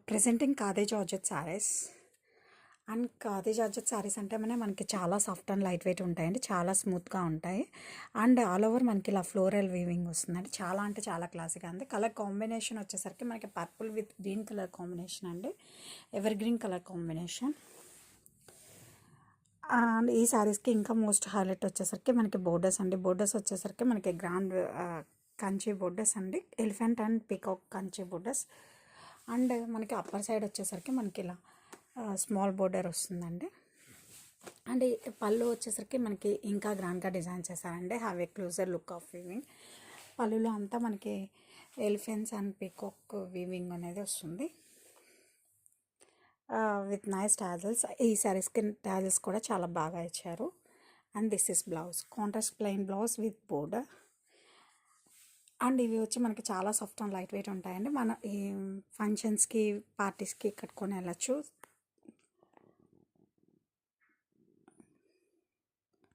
Presenting khadi georgette saris. And khadi georgette saris అంటే మనకి చాలా సాఫ్ట్ అండ్ లైట్ వెయిట్ ఉంటాయండి. చాలా స్మూత్గా ఉంటాయి. అండ్ ఆల్ ఓవర్ మనకి ఇలా ఫ్లోరల్ వీవింగ్ వస్తుందండి. చాలా అంటే చాలా క్లాసిక్గా ఉంది. కలర్ కాంబినేషన్ వచ్చేసరికి మనకి purple with green colour combination అండి. Evergreen colour combination. And ఈ శారీస్కి ఇంకా మోస్ట్ హైలైట్ వచ్చేసరికి మనకి బోర్డర్స్ అండి. బోర్డర్స్ వచ్చేసరికి మనకి గ్రాండ్ కంచి బోర్డర్స్ అండి. Elephant and peacock Kanchi borders. And మనకి అప్పర్ సైడ్ వచ్చేసరికి మనకి ఇలా స్మాల్ బోర్డర్ వస్తుందండి. అండ్ పళ్ళు వచ్చేసరికి మనకి ఇంకా గ్రాండ్గా డిజైన్ చేశారండి. Have a closer look of weaving. పళ్ళులో అంతా మనకి ఎలిఫెంట్స్ అండ్ పీకాక్ వీవింగ్ అనేది వస్తుంది విత్ నైస్ టాజల్స్. ఈ శారీస్కి టాజల్స్ కూడా చాలా బాగా ఇచ్చారు. And this is blouse, contrast plain blouse with border. And ఇవి వచ్చి మనకి చాలా సాఫ్ట్ అండ్ లైట్ వెయిట్ ఉంటాయండి. మన ఈ ఫంక్షన్స్కి పార్టీస్కి కట్టుకొని వెళ్ళచ్చు.